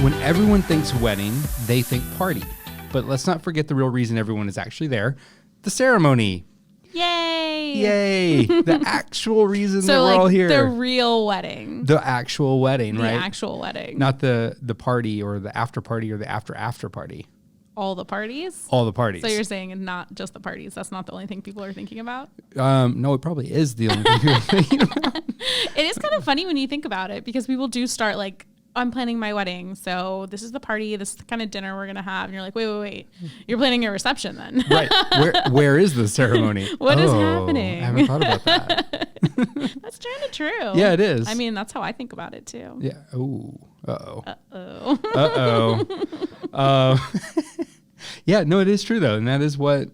When everyone thinks wedding, they think party. But let's not forget the real reason everyone is actually there, the ceremony. Yay! Yay! The actual reason that we're all here. The real wedding. The actual wedding, right? The actual wedding. Not the party or the after party or the after party. All the parties? All the parties. So you're saying not just the parties. That's not the only thing people are thinking about? No, it probably is the only thing people are thinking about. It is kind of funny when you think about it because people do start like, I'm planning my wedding, so this is the party, this is the kind of dinner we're going to have. And you're like, wait. You're planning your reception then. Right. Where is the ceremony? What is happening? I haven't thought about that. That's kind of true. Yeah, it is. I mean, that's how I think about it too. Yeah. Ooh. Uh-oh. Yeah, no, it is true though. And that is what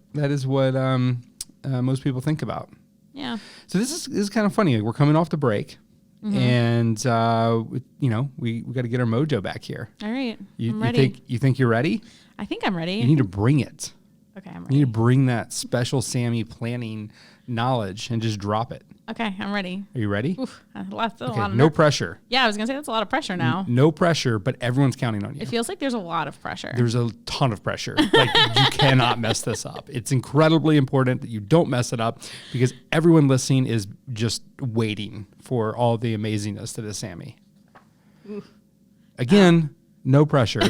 most people think about. Yeah. So this is kind of funny. We're coming off the break. Mm-hmm. And, we got to get our mojo back here. All right. I'm ready. You think you're ready? I think I'm ready. You need to bring it. Okay, I'm ready. You need to bring that special Samie planning knowledge and just drop it. Okay, I'm ready. Are you ready? Oof, no pressure. Yeah, I was going to say that's a lot of pressure now. No pressure, but everyone's counting on you. It feels like there's a lot of pressure. There's a ton of pressure. Like, you cannot mess this up. It's incredibly important that you don't mess it up because everyone listening is just waiting for all the amazingness that is Samie. Oof. Again, no pressure.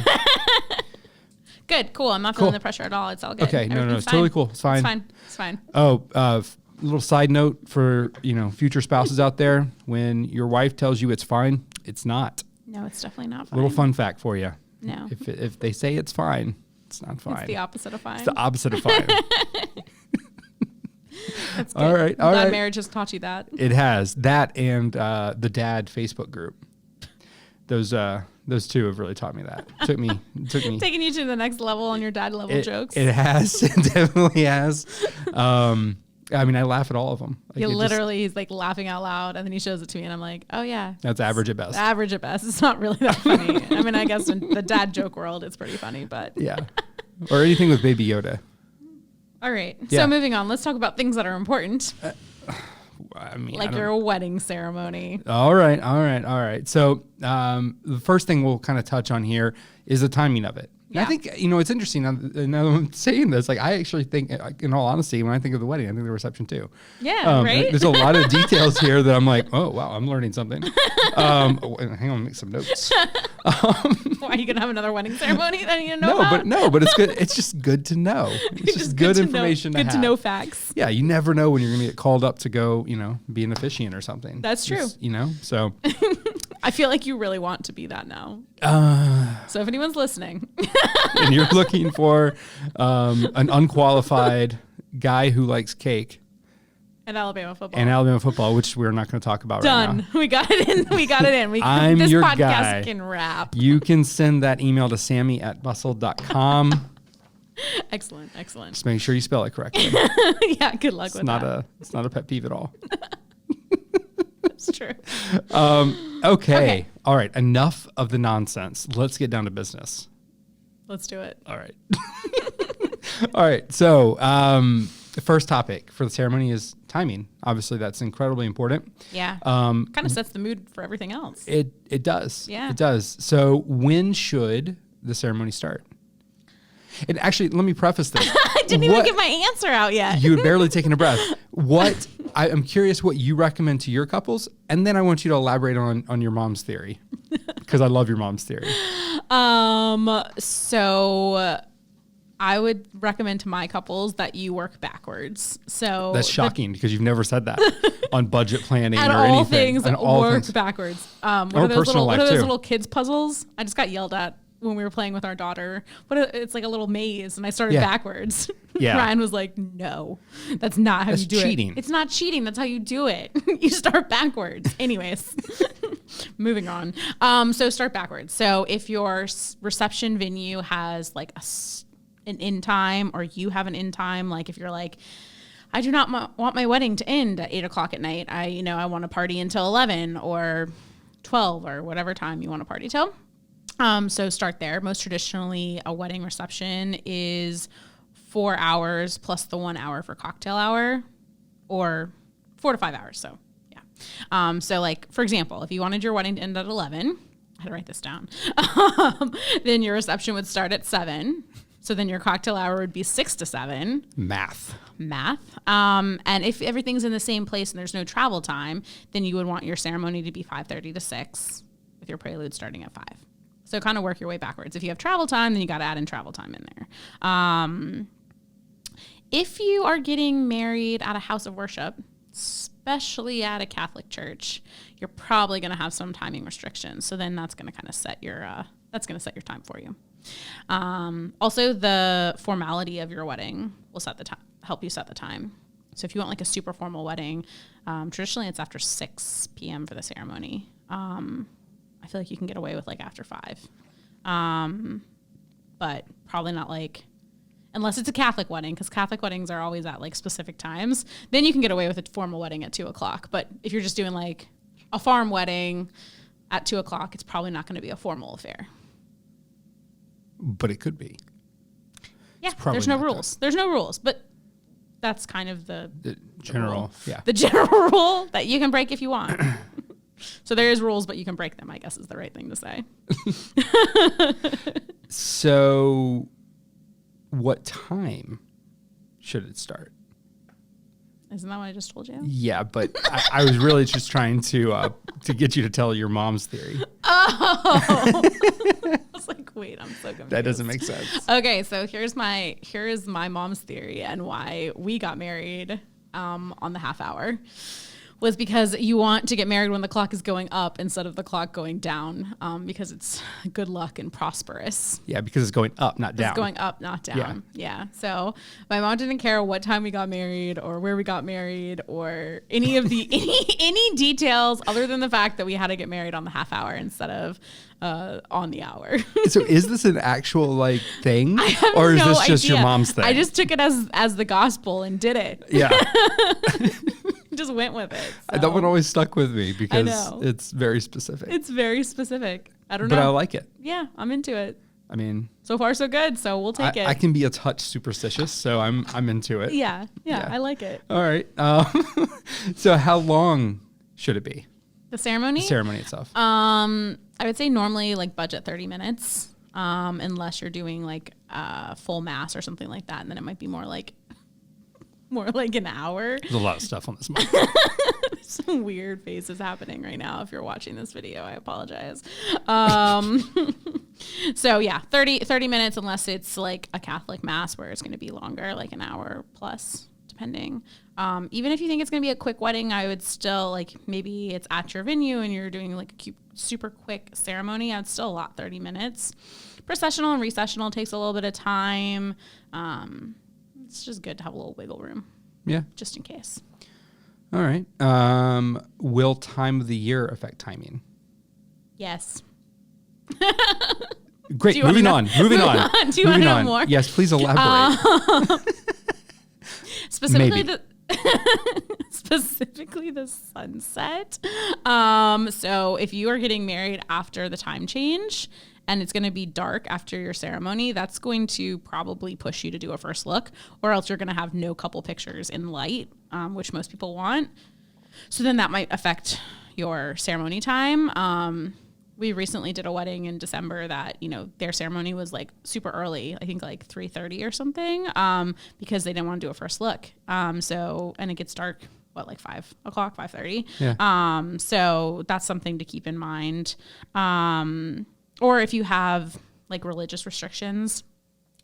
Good, cool. I'm not feeling the pressure at all. It's all good. Okay, no, it's totally cool. It's fine. It's fine. Oh, little side note for, future spouses out there. When your wife tells you it's fine, it's not. No, it's definitely not fine. Little fun fact for you. No. If they say it's fine, it's not fine. It's the opposite of fine. It's the opposite of fine. That's good. All right. Glad marriage has taught you that. It has. That and the dad Facebook group. Those two have really taught me that. Took me taking you to the next level on your dad level jokes. It has. It definitely has. I laugh at all of them. Like he's like laughing out loud, and then he shows it to me, and I'm like, oh yeah, that's average at best. Average at best. It's not really that funny. I guess in the dad joke world, it's pretty funny, but yeah, or anything with Baby Yoda. All right. Yeah. So moving on, let's talk about things that are important. Like your wedding ceremony. All right. So the first thing we'll kind of touch on here is the timing of it. Yeah. I think, it's interesting now that I'm saying this. Like, I actually think, in all honesty, when I think of the wedding, I think the reception too. Yeah, right? There's a lot of details here that I'm like, oh, wow, I'm learning something. Hang on, make some notes. Why, are you going to have another wedding ceremony that you know about? But it's good. It's just good to know. It's just good information to have. Good to know facts. Yeah, you never know when you're going to get called up to go, be an officiant or something. That's true. So... I feel like you really want to be that now. So if anyone's listening. And you're looking for an unqualified guy who likes cake. And Alabama football. Which we're not going to talk about right now. Done. We got it in. I'm this your podcast guy. Can wrap. You can send that email to Samie@Bustld.com. Excellent. Just make sure you spell it correctly. Yeah, good luck with that. It's not a pet peeve at all. That's true. Okay. All right. Enough of the nonsense. Let's get down to business. Let's do it. All right. All right. So the first topic for the ceremony is timing. Obviously, that's incredibly important. Yeah. Kind of sets the mood for everything else. It does. Yeah. It does. So when should the ceremony start? And actually, let me preface this. I didn't even get my answer out yet. You had barely taken a breath. I'm curious what you recommend to your couples, and then I want you to elaborate on your mom's theory, because I love your mom's theory. So I would recommend to my couples that you work backwards. So that's shocking because you've never said that on budget planning or all anything. Things work backwards. What are those little kids puzzles? I just got yelled at when we were playing with our daughter, but it's like a little maze, and I started backwards. Yeah. Ryan was like, no, that's not how you do cheating. It's not cheating. That's how you do it. You start backwards. Anyways, moving on. So start backwards. So if your reception venue has like an end time, or you have an end time, like if you're like, I do not want my wedding to end at 8:00 at night. I want to party until 11 or 12 or whatever time you want to party till. So start there. Most traditionally, a wedding reception is 4 hours plus the 1 hour for cocktail hour, or 4 to 5 hours. So yeah. So like, for example, if you wanted your wedding to end at 11, I had to write this down. Then your reception would start at 7. So then your cocktail hour would be 6 to 7. Math. And if everything's in the same place and there's no travel time, then you would want your ceremony to be 5:30 to 6 with your prelude starting at 5. So kind of work your way backwards. If you have travel time, then you got to add in travel time in there. If you are getting married at a house of worship, especially at a Catholic church, you're probably going to have some timing restrictions. So then that's going to kind of set your time for you. Also, the formality of your wedding will help you set the time. So if you want like a super formal wedding, traditionally it's after 6 p.m. for the ceremony. I feel like you can get away with like after 5. But probably not like, unless it's a Catholic wedding, because Catholic weddings are always at like specific times. Then you can get away with a formal wedding at 2 o'clock. But if you're just doing like a farm wedding at 2 o'clock, it's probably not going to be a formal affair. But it could be. Yeah, there's no rules. There's no rules, but that's kind of the general, the general rule that you can break if you want. So there is rules, but you can break them, I guess is the right thing to say. So what time should it start? Isn't that what I just told you? Yeah, but I was really just trying to get you to tell your mom's theory. Oh, I was like, wait, I'm so confused. That doesn't make sense. Okay, so here is my mom's theory and why we got married on the half hour. Was because you want to get married when the clock is going up instead of the clock going down, because it's good luck and prosperous. Yeah, because it's going up, not down. It's going up, not down. Yeah. So my mom didn't care what time we got married or where we got married or any of the any details other than the fact that we had to get married on the half hour instead of on the hour. So is this an actual like thing, or is this just your mom's thing? I just took it as the gospel and did it. Yeah. Just went with it. So. That one always stuck with me because it's very specific. It's very specific. I don't know. But I like it. Yeah, I'm into it. I mean, so far so good. So we'll take it. I can be a touch superstitious, so I'm into it. Yeah, I like it. All right. So how long should it be? The ceremony? The ceremony itself. I would say normally like budget 30 minutes, unless you're doing like full mass or something like that, and then it might be more like an hour. There's a lot of stuff on this mic. Some weird faces happening right now. If you're watching this video, I apologize. So yeah, 30 minutes, unless it's like a Catholic mass where it's going to be longer, like an hour plus, depending. Even if you think it's going to be a quick wedding, I would still like, maybe it's at your venue and you're doing like a super quick ceremony. I'd still allot 30 minutes. Processional and recessional takes a little bit of time. It's just good to have a little wiggle room. Yeah. Just in case. All right. Will time of the year affect timing? Yes. Great. Moving on. Do you want to know more? Yes, please elaborate. Specifically the sunset. So if you are getting married after the time change and it's going to be dark after your ceremony, that's going to probably push you to do a first look, or else you're going to have no couple pictures in light, which most people want. So then that might affect your ceremony time. We recently did a wedding in December that, their ceremony was like super early, I think like 3:30 or something, because they didn't want to do a first look. And it gets dark, like 5 o'clock, 5:30. Yeah. So that's something to keep in mind. Or if you have like religious restrictions.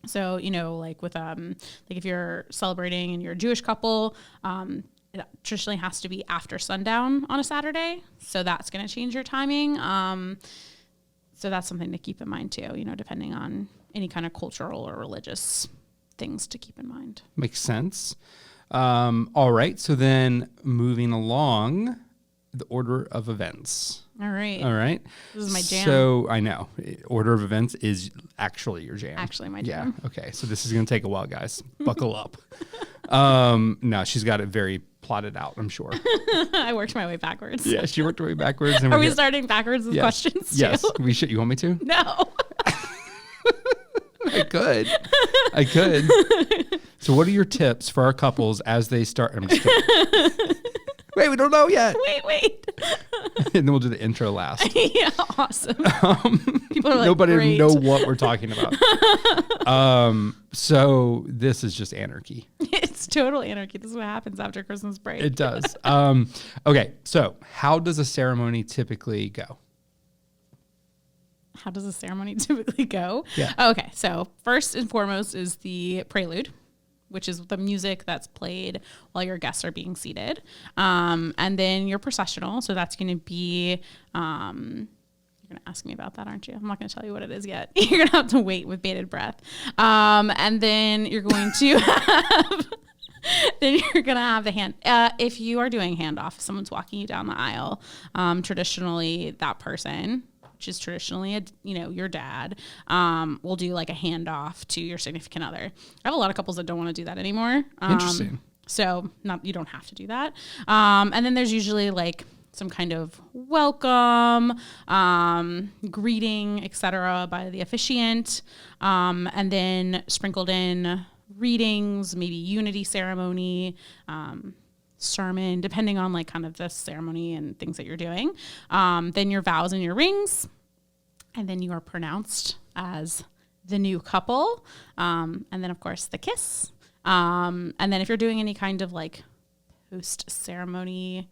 So, like with, like if you're celebrating and you're a Jewish couple, it traditionally has to be after sundown on a Saturday. So that's going to change your timing. So that's something to keep in mind too, depending on any kind of cultural or religious things to keep in mind. Makes sense. All right. So then moving along, the order of events. All right. This is my jam. So I know order of events is actually your jam. Actually my jam. Yeah. Okay. So this is going to take a while, guys. Buckle up. No, she's got it very plotted out, I'm sure. I worked my way backwards. Yeah, she worked her way backwards. And Are we starting backwards with questions too? Yes. We should. You want me to? No. I could. So what are your tips for our couples as they start? I'm just kidding. Wait, we don't know yet. Wait. And then we'll do the intro last. Yeah, awesome. People are like, Nobody great. know what we're talking about. So this is just anarchy. It's total anarchy. This is what happens after Christmas break. It does. Okay, so how does a ceremony typically go? How does a ceremony typically go? Yeah. Okay, so first and foremost is the prelude, which is the music that's played while your guests are being seated. And then your processional. So that's going to be, you're going to ask me about that, aren't you? I'm not going to tell you what it is yet. You're going to have to wait with bated breath. And then you're going to have... Then you're going to have the hand. If you are doing handoff, if someone's walking you down the aisle, traditionally that person, which is traditionally, your dad, will do like a handoff to your significant other. I have a lot of couples that don't want to do that anymore. Interesting. So you don't have to do that. And then there's usually like some kind of welcome, greeting, etc. by the officiant. And then sprinkled in readings, maybe unity ceremony, sermon, depending on like kind of the ceremony and things that you're doing. Then your vows and your rings, and then you are pronounced as the new couple. And then of course the kiss. And then if you're doing any kind of like post ceremony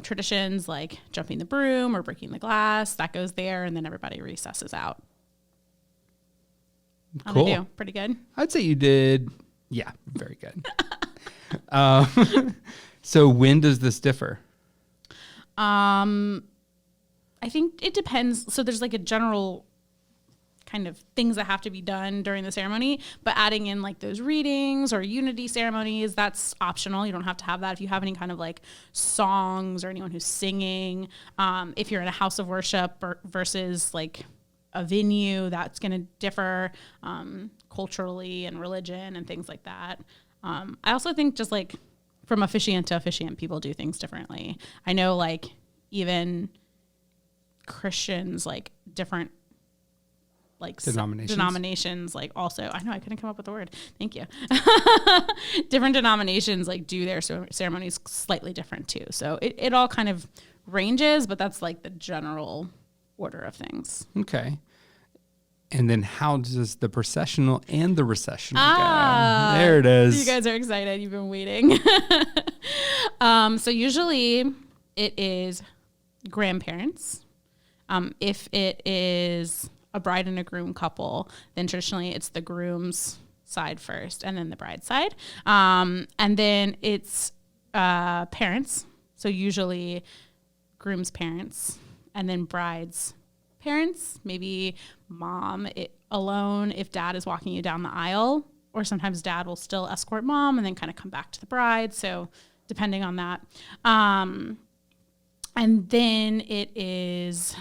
traditions, like jumping the broom or breaking the glass, that goes there, and then everybody recesses out. Cool. How'd I do? Pretty good. I'd say you did. Yeah, very good. So when does this differ? I think it depends. So there's like a general kind of things that have to be done during the ceremony, but adding in like those readings or unity ceremonies, that's optional. You don't have to have that. If you have any kind of like songs or anyone who's singing, if you're in a house of worship versus like a venue, that's going to differ culturally and religion and things like that. I also think just like from officiant to officiant, people do things differently. I know like even Christians, like different like denominations, like also, I know I couldn't come up with the word. Thank you. Different denominations like do their ceremonies slightly different too. So it all kind of ranges, but that's like the general order of things. Okay. And then how does the processional and the recessional go? There it is. You guys are excited. You've been waiting. So usually it is grandparents. If it is a bride and a groom couple, then traditionally it's the groom's side first and then the bride's side. And then it's parents. So usually groom's parents and then bride's parents, maybe mom alone if dad is walking you down the aisle, or sometimes dad will still escort mom and then kind of come back to the bride. So depending on that. And then it is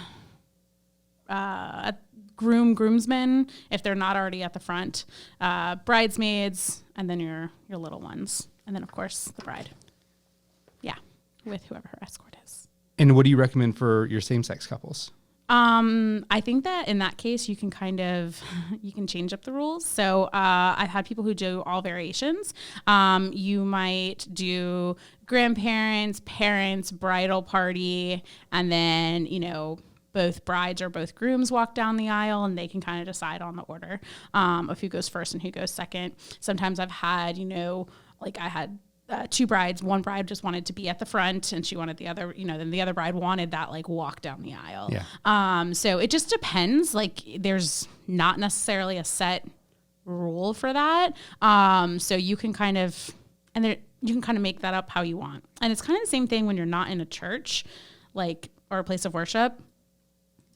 groomsmen if they're not already at the front, bridesmaids, and then your little ones. And then of course the bride. Yeah, with whoever her escort is. And what do you recommend for your same-sex couples? I think that in that case, you can change up the rules. So, I've had people who do all variations. You might do grandparents, parents, bridal party, and then, both brides or both grooms walk down the aisle and they can kind of decide on the order, of who goes first and who goes second. Sometimes I've had, like I had two brides. One bride just wanted to be at the front and she wanted the other, then the other bride wanted that like walk down the aisle. Yeah. So it just depends. Like there's not necessarily a set rule for that. So you can kind of, you can kind of make that up how you want. And it's kind of the same thing when you're not in a church, like, or a place of worship.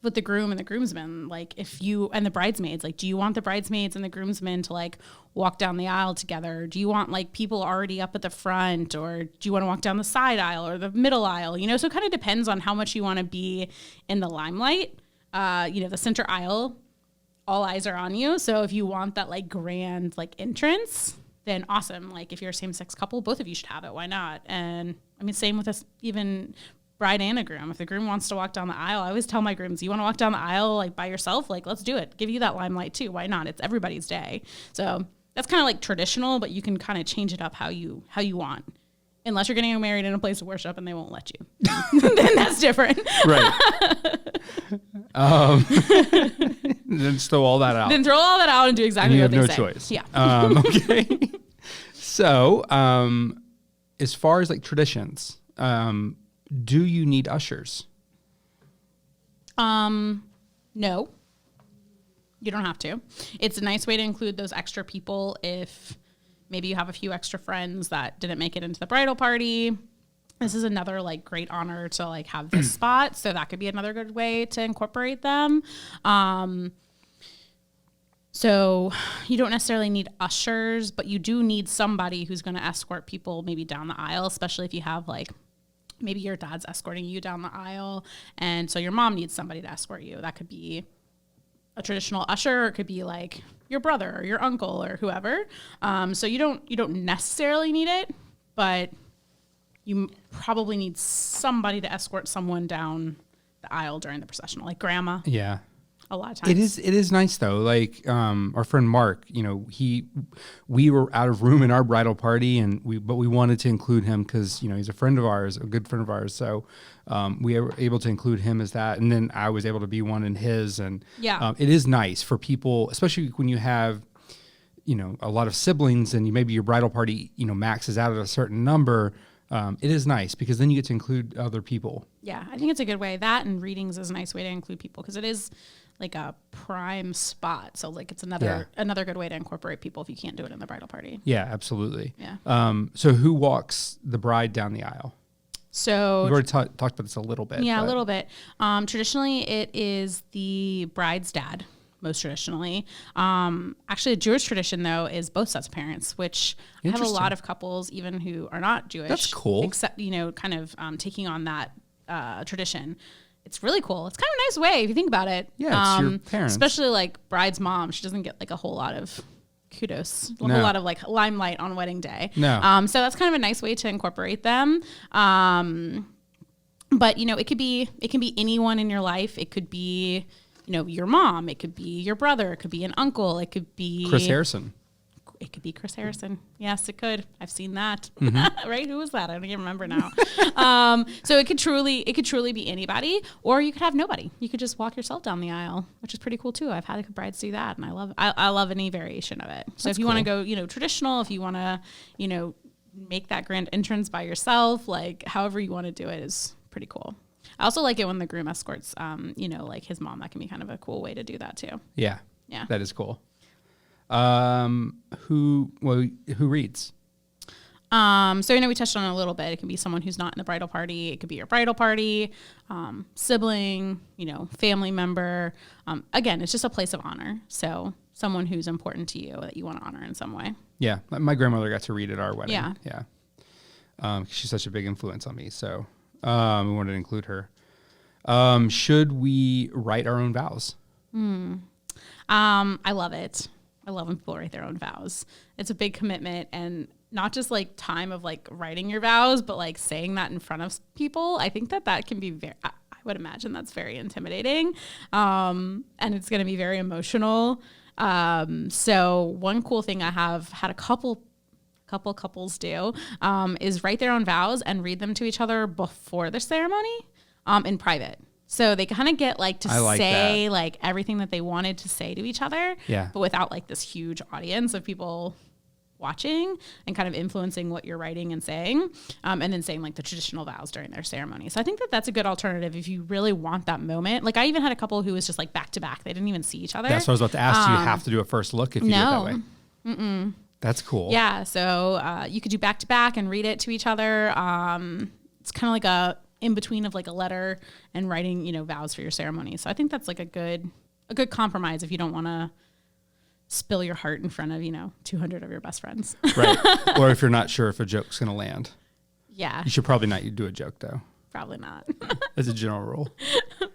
With the groom and the groomsmen, like and the bridesmaids, like, do you want the bridesmaids and the groomsmen to like walk down the aisle together? Do you want like people already up at the front, or do you want to walk down the side aisle or the middle aisle? So it kind of depends on how much you want to be in the limelight. The center aisle, all eyes are on you. So if you want that like grand like entrance, then awesome. Like if you're a same-sex couple, both of you should have it. Why not? And I mean, same with us, even bride and a groom. If the groom wants to walk down the aisle, I always tell my grooms, you want to walk down the aisle like by yourself? Like, let's do it. Give you that limelight too. Why not? It's everybody's day. So that's kind of like traditional, but you can kind of change it up how you want. unless you're getting married in a place of worship and they won't let you. Then that's different. Right. Then throw all that out. Then throw all that out and do exactly you what have they no say. choice. Yeah. Okay. So, as far as like traditions, do you need ushers? No, you don't have to. It's a nice way to include those extra people if maybe you have a few extra friends that didn't make it into the bridal party. This is another like great honor to like have this spot. So that could be another good way to incorporate them. So you don't necessarily need ushers, but you do need somebody who's going to escort people maybe down the aisle, especially if you have like, maybe your dad's escorting you down the aisle. And so your mom needs somebody to escort you. That could be a traditional usher, or it could be like your brother or your uncle or whoever. So you don't necessarily need it, but you probably need somebody to escort someone down the aisle during the processional, like grandma. Yeah. A lot of times. It is nice though. Like, our friend Mark, we were out of room in our bridal party but we wanted to include him cause he's a friend of ours, a good friend of ours. So, we were able to include him as that. And then I was able to be one in his, and it is nice for people, especially when you have, a lot of siblings and maybe your bridal party, maxes out at a certain number. It is nice because then you get to include other people. Yeah. I think it's a good way. That and readings is a nice way to include people because it is like a prime spot. So like it's another good way to incorporate people if you can't do it in the bridal party. Yeah, absolutely. Yeah. So who walks the bride down the aisle? So we've already talked about this a little bit. Yeah, a little bit. Traditionally it is the bride's dad, most traditionally. Actually a Jewish tradition though is both sets of parents, which I have a lot of couples even who are not Jewish. That's cool. Except, kind of taking on that tradition. It's really cool. It's kind of a nice way if you think about it. Yeah, it's your parents. Especially like bride's mom. She doesn't get like a whole lot of kudos, a whole lot of like limelight on wedding day. No. So that's kind of a nice way to incorporate them. But it can be anyone in your life. It could be, your mom. It could be your brother. It could be an uncle. It could be Chris Harrison. It could be Chris Harrison. Yes, it could. I've seen that. Mm-hmm. Right? Who was that? I don't even remember now. So it could truly be anybody, or you could have nobody. You could just walk yourself down the aisle, which is pretty cool too. I've had brides do that, and I love any variation of it. So if you want to go, traditional, if you want to, make that grand entrance by yourself, like however you want to do it is pretty cool. I also like it when the groom escorts, like his mom. That can be kind of a cool way to do that too. Yeah. Yeah. That is cool. Who reads? So we touched on it a little bit. It can be someone who's not in the bridal party. It could be your bridal party, sibling, family member. Again, it's just a place of honor. So someone who's important to you that you want to honor in some way. Yeah. My grandmother got to read at our wedding. Yeah. Yeah. She's such a big influence on me. So, we wanted to include her. Should we write our own vows? I love it. I love when people write their own vows. It's a big commitment, and not just like time of like writing your vows, but like saying that in front of people. I think that can be I would imagine that's very intimidating. And it's going to be very emotional. So one cool thing I have had a couple couples do, is write their own vows and read them to each other before the ceremony, in private. So they kind of get like to say like everything that they wanted to say to each other, but without like this huge audience of people watching and kind of influencing what you're writing and saying, and then saying like the traditional vows during their ceremony. So I think that's a good alternative if you really want that moment. Like I even had a couple who was just like back to back. They didn't even see each other. That's what I was about to ask. Do you have to do a first look if you do it that way? Mm-mm. That's cool. Yeah. So you could do back to back and read it to each other. It's kind of like a in between of like a letter and writing, vows for your ceremony. So I think that's like a good compromise if you don't want to spill your heart in front of, 200 of your best friends. Right. Or if you're not sure if a joke's going to land. Yeah. You should probably not do a joke though. Probably not. As a general rule.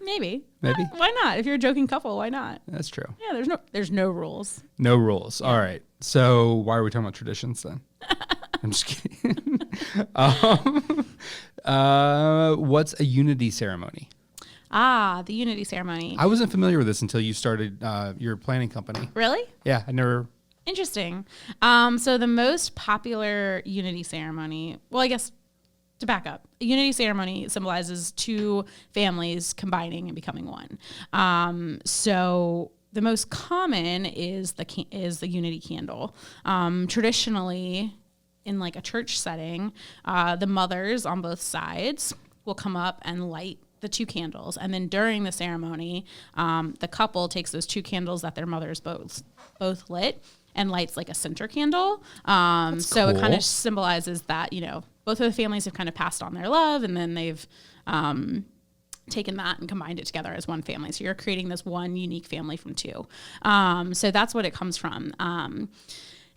Maybe. Why not? If you're a joking couple, why not? That's true. Yeah, there's no rules. No rules. Yeah. All right. So why are we talking about traditions then? I'm just kidding. What's a unity ceremony? The unity ceremony. I wasn't familiar with this until you started your planning company. Really? Yeah, I never Interesting. So the most popular unity ceremony, well, I guess to back up, a unity ceremony symbolizes two families combining and becoming one. So the most common is the unity candle. Traditionally, in like a church setting, the mothers on both sides will come up and light the two candles, and then during the ceremony, the couple takes those two candles that their mothers both lit and lights like a center candle. So it kind of symbolizes that, you know, both of the families have kind of passed on their love, and then they've taken that and combined it together as one family. So you're creating this one unique family from two. So that's what it comes from.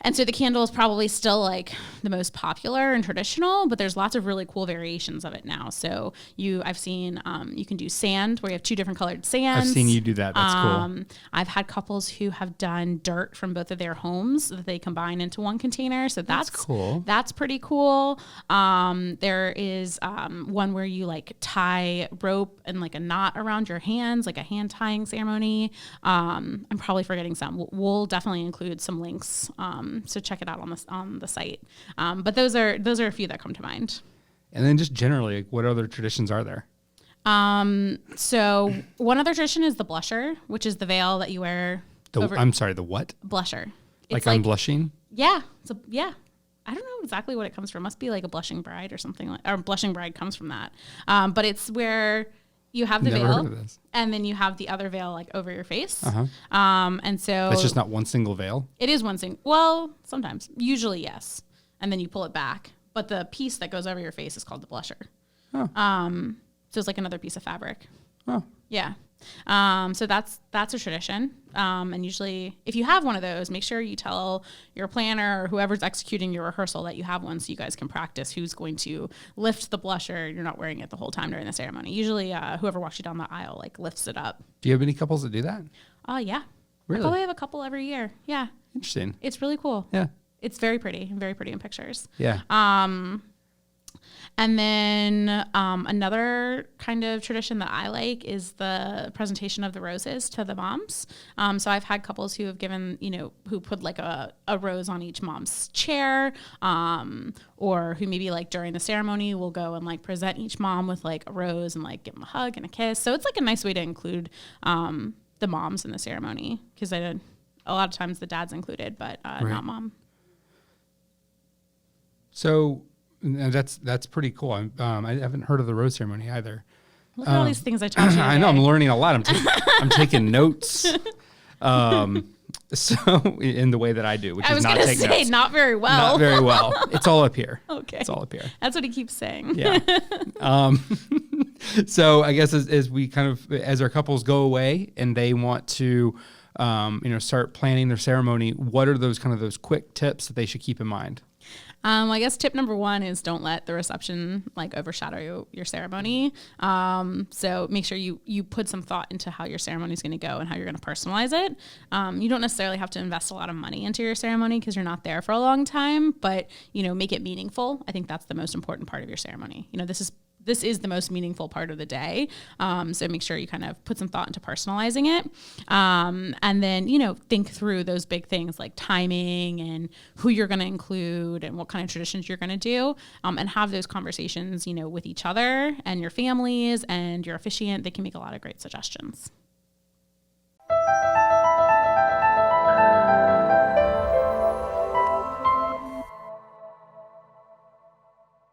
And so the candle is probably still like the most popular and traditional, but there's lots of really cool variations of it now. So I've seen you can do sand, where you have two different colored sands. I've seen you do that. That's cool. I've had couples who have done dirt from both of their homes that they combine into one container. So that's cool. That's pretty cool. There is one where you like tie rope and like a knot around your hands, like a hand tying ceremony. I'm probably forgetting some. We'll definitely include some links. So check it out on the site. But those are a few that come to mind. And then just generally, like, what other traditions are there? So one other tradition is the blusher, which is the veil that you wear. I'm sorry, the what? Blusher. Like I'm blushing? Yeah. Yeah. I don't know exactly what it comes from. Must be like a blushing bride or something or blushing bride comes from that. But it's where you have the veil, and then you have the other veil like over your face. And so it's just not one single veil. It is one single. Well, sometimes, usually yes, and then you pull it back. But the piece that goes over your face is called the blusher. So it's like another piece of fabric. Yeah. So that's a tradition. And usually if you have one of those, make sure you tell your planner or whoever's executing your rehearsal that you have one, so you guys can practice who's going to lift the blusher. You're not wearing it the whole time during the ceremony. Usually whoever walks you down the aisle like lifts it up. Do you have any couples that do that? Yeah. Really? I probably have a couple every year. Yeah. Interesting. It's really cool. Yeah. It's very pretty in pictures. Yeah. And then another kind of tradition that I like is the presentation of the roses to the moms. So I've had couples who have given, who put like a rose on each mom's chair, or who maybe like during the ceremony will go and like present each mom with like a rose and like give them a hug and a kiss. So it's like a nice way to include the moms in the ceremony, because a lot of times the dad's included, but not mom. So that's pretty cool. I haven't heard of the rose ceremony either. Look at all these things I taught you today. I know, I'm learning a lot. I'm taking notes. So in the way that I do, which is not take notes. Not very well. Not very well. It's all up here. Okay. It's all up here. That's what he keeps saying. Yeah. So I guess as our couples go away and they want to, start planning their ceremony, what are those quick tips that they should keep in mind? I guess tip number one is don't let the reception like overshadow your ceremony. So make sure you put some thought into how your ceremony is going to go and how you're going to personalize it. You don't necessarily have to invest a lot of money into your ceremony because you're not there for a long time, but make it meaningful. I think that's the most important part of your ceremony. This is the most meaningful part of the day. So make sure you kind of put some thought into personalizing it. And then, think through those big things like timing and who you're going to include and what kind of traditions you're going to do, and have those conversations, with each other and your families and your officiant. They can make a lot of great suggestions.